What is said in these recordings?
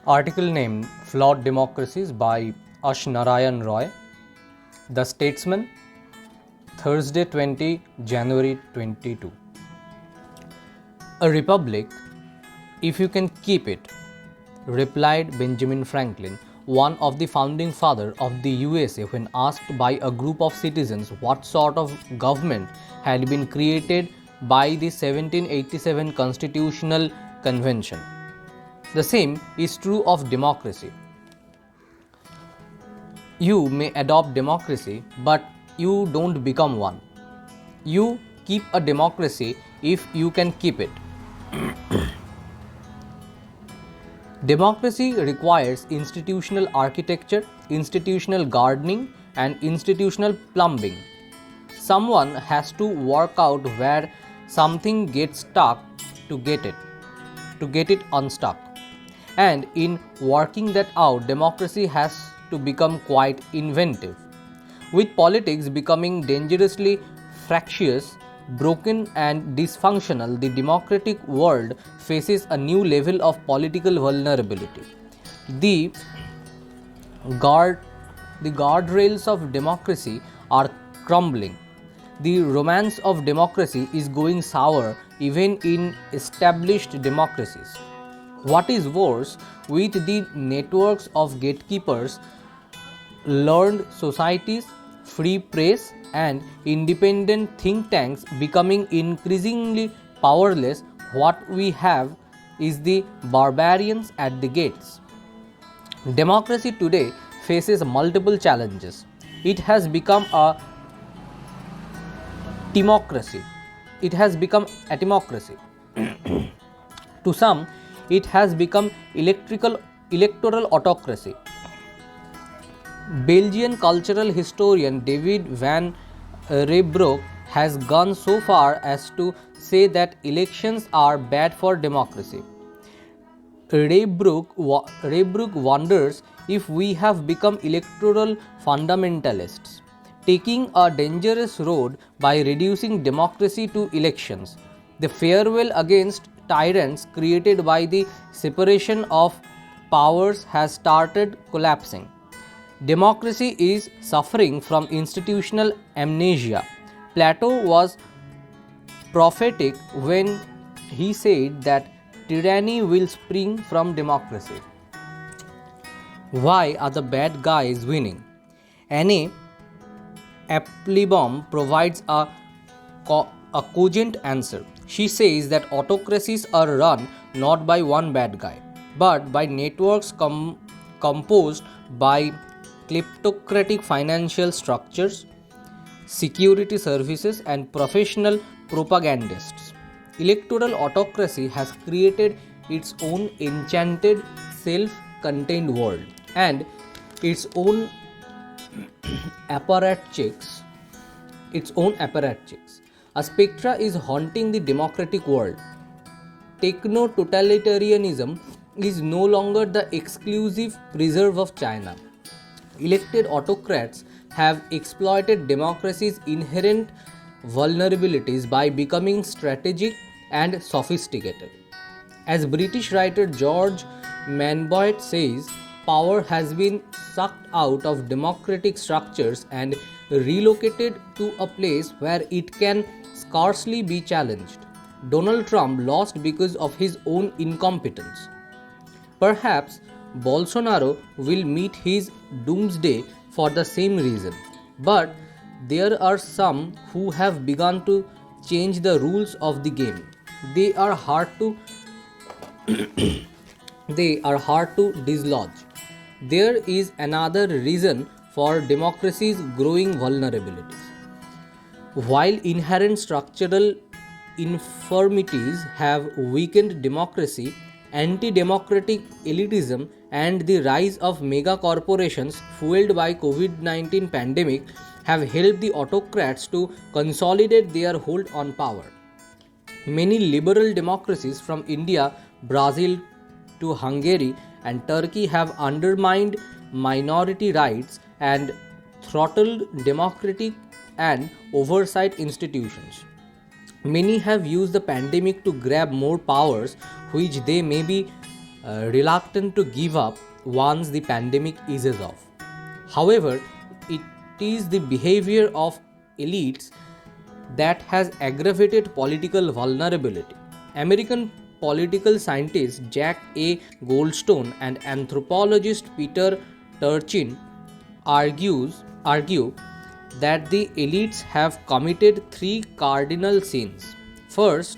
Article named Flawed Democracies by Narain Roy. The Statesman, Thursday 20 January 22. A republic, if you can keep it, replied Benjamin Franklin, one of the founding fathers of the USA, when asked by a group of citizens what sort of government had been created by the 1787 Constitutional Convention. The same is true of democracy. You may adopt democracy, but you don't become one. You keep a democracy if you can keep it. Democracy requires institutional architecture, institutional gardening, and institutional plumbing. Someone has to work out where something gets stuck to get it unstuck. And in working that out, democracy has to become quite inventive. With politics becoming dangerously fractious, broken, and dysfunctional, the democratic world faces a new level of political vulnerability. The guardrails of democracy are crumbling. The romance of democracy is going sour even in established democracies. What is worse, with the networks of gatekeepers, learned societies, free press, and independent think tanks becoming increasingly powerless, what we have is the barbarians at the gates. Democracy today faces multiple challenges. It has become a democracy. It has become a democracy. To some, it has become electoral autocracy. Belgian cultural historian David van Rijbroek has gone so far as to say that elections are bad for democracy. Rijbroek wonders if we have become electoral fundamentalists, taking a dangerous road by reducing democracy to elections. The farewell against tyrants created by the separation of powers has started collapsing. Democracy is suffering from institutional amnesia. Plato was prophetic when he said that tyranny will spring from democracy. Why are the bad guys winning? Anne Applebaum provides a cogent answer. She says that autocracies are run not by one bad guy, but by networks composed by kleptocratic financial structures, security services, and professional propagandists. Electoral autocracy has created its own enchanted, self-contained world and its own apparatchiks. A spectre is haunting the democratic world. Techno-totalitarianism is no longer the exclusive preserve of China. Elected autocrats have exploited democracy's inherent vulnerabilities by becoming strategic and sophisticated. As British writer George Manboy says, power has been sucked out of democratic structures and relocated to a place where it can scarcely be challenged. Donald Trump lost because of his own incompetence. Perhaps Bolsonaro will meet his doomsday for the same reason. But there are some who have begun to change the rules of the game. They are hard to dislodge. There is another reason for democracy's growing vulnerabilities. While inherent structural infirmities have weakened democracy, anti-democratic elitism and the rise of mega corporations fueled by COVID-19 pandemic have helped the autocrats to consolidate their hold on power. Many liberal democracies from India, Brazil to Hungary and Turkey have undermined minority rights and throttled democratic and oversight institutions. Many have used the pandemic to grab more powers which they may be reluctant to give up once the pandemic eases off. However, it is the behavior of elites that has aggravated political vulnerability. American political scientist Jack A. Goldstone and anthropologist Peter Turchin argue that the elites have committed three cardinal sins. First,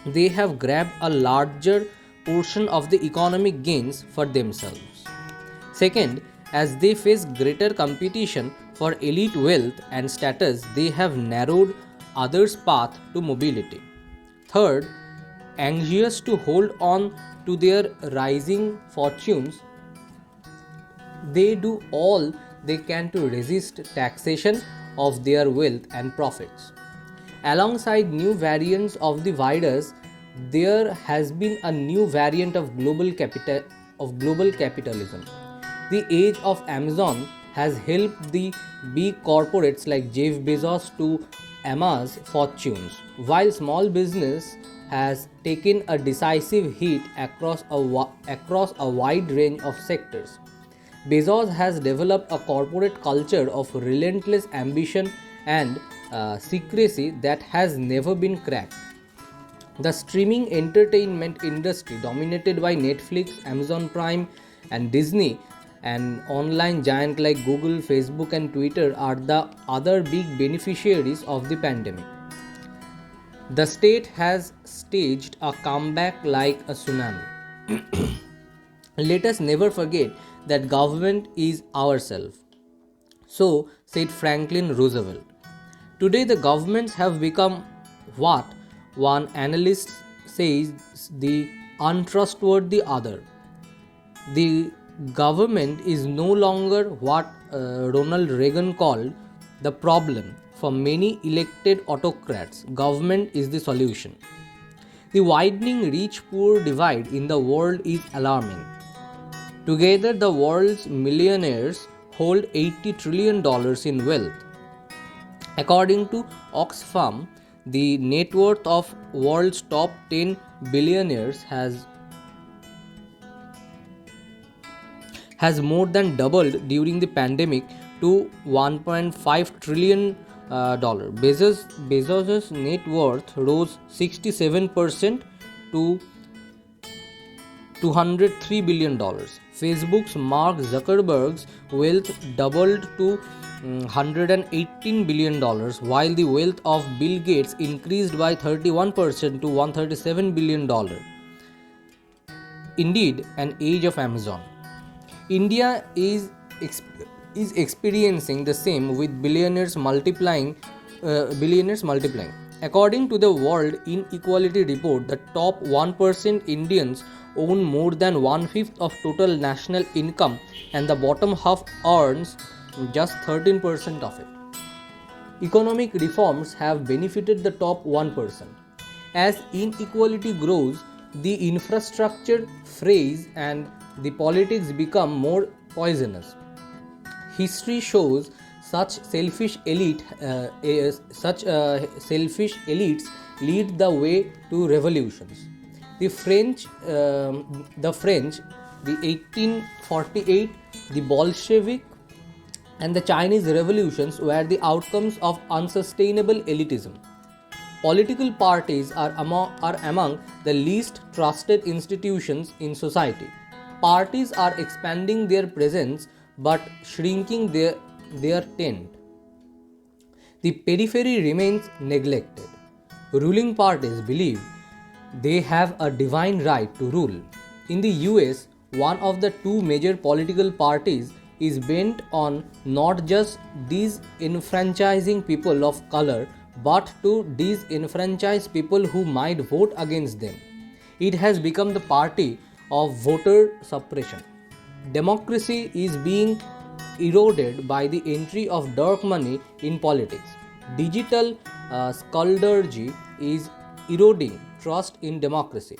they have grabbed a larger portion of the economic gains for themselves. Second, as they face greater competition for elite wealth and status, they have narrowed others' path to mobility. Third, anxious to hold on to their rising fortunes, they do all they can to resist taxation of their wealth and profits. Alongside new variants of the virus, there has been a new variant of global capitalism. The age of Amazon has helped the big corporates like Jeff Bezos to amass fortunes, while small business has taken a decisive hit across a wide range of sectors. Bezos has developed a corporate culture of relentless ambition and secrecy that has never been cracked. The streaming entertainment industry, dominated by Netflix, Amazon Prime, and Disney, and online giants like Google, Facebook, and Twitter, are the other big beneficiaries of the pandemic. The state has staged a comeback like a tsunami. Let us never forget that government is ourselves. So said Franklin Roosevelt. Today, the governments have become what one analyst says the untrustworthy other. The government is no longer what Ronald Reagan called the problem. For many elected autocrats, government is the solution. The widening rich poor divide in the world is alarming. Together, the world's millionaires hold $80 trillion in wealth. According to Oxfam, the net worth of world's top 10 billionaires has more than doubled during the pandemic to $1.5 trillion. Bezos' net worth rose 67% to $203 billion. Facebook's Mark Zuckerberg's wealth doubled to $118 billion, while the wealth of Bill Gates increased by 31% to $137 billion. Indeed, an age of Amazon. India is experiencing the same, with billionaires multiplying. According to the World Inequality Report, the top 1% Indians own more than one-fifth of total national income, and the bottom half earns just 13% of it. Economic reforms have benefited the top 1%. As inequality grows, the infrastructure frays and the politics become more poisonous. History shows such selfish elites lead the way to revolutions. The French, the 1848, the Bolshevik, and the Chinese revolutions were the outcomes of unsustainable elitism. Political parties are among the least trusted institutions in society. Parties are expanding their presence but shrinking their tent. The periphery remains neglected. Ruling parties believe they have a divine right to rule. In the US, one of the two major political parties is bent on not just disenfranchising people of color, but to disenfranchise people who might vote against them. It has become the party of voter suppression. Democracy is being eroded by the entry of dark money in politics. Digital skullduggery is eroding trust in democracy.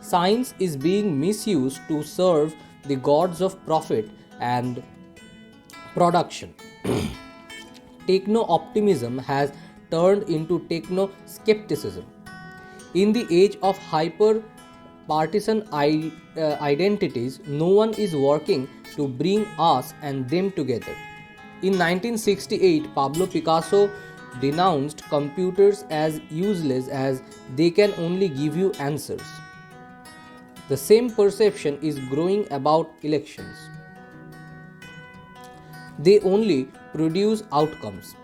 Science is being misused to serve the gods of profit and production. Techno optimism has turned into techno skepticism. In the age of hyper partisan identities, no one is working to bring us and them together. In 1968, Pablo Picasso denounced computers as useless as they can only give you answers. The same perception is growing about elections. They only produce outcomes.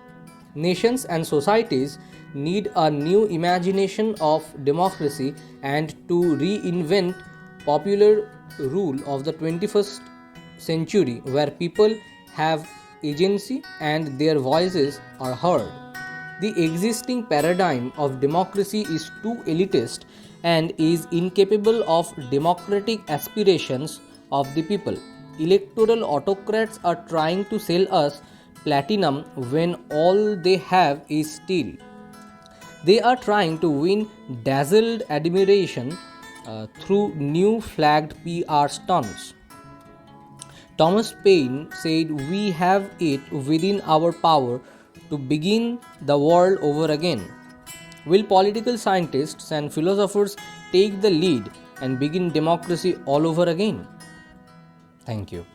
Nations and societies need a new imagination of democracy and to reinvent popular rule of the 21st century where people have agency and their voices are heard. The existing paradigm of democracy is too elitist and is incapable of democratic aspirations of the people. Electoral autocrats are trying to sell us platinum when all they have is steel. They are trying to win dazzled admiration through new flagged PR stunts. Thomas Paine said, "We have it within our power to begin the world over again." Will political scientists and philosophers take the lead and begin democracy all over again? Thank you.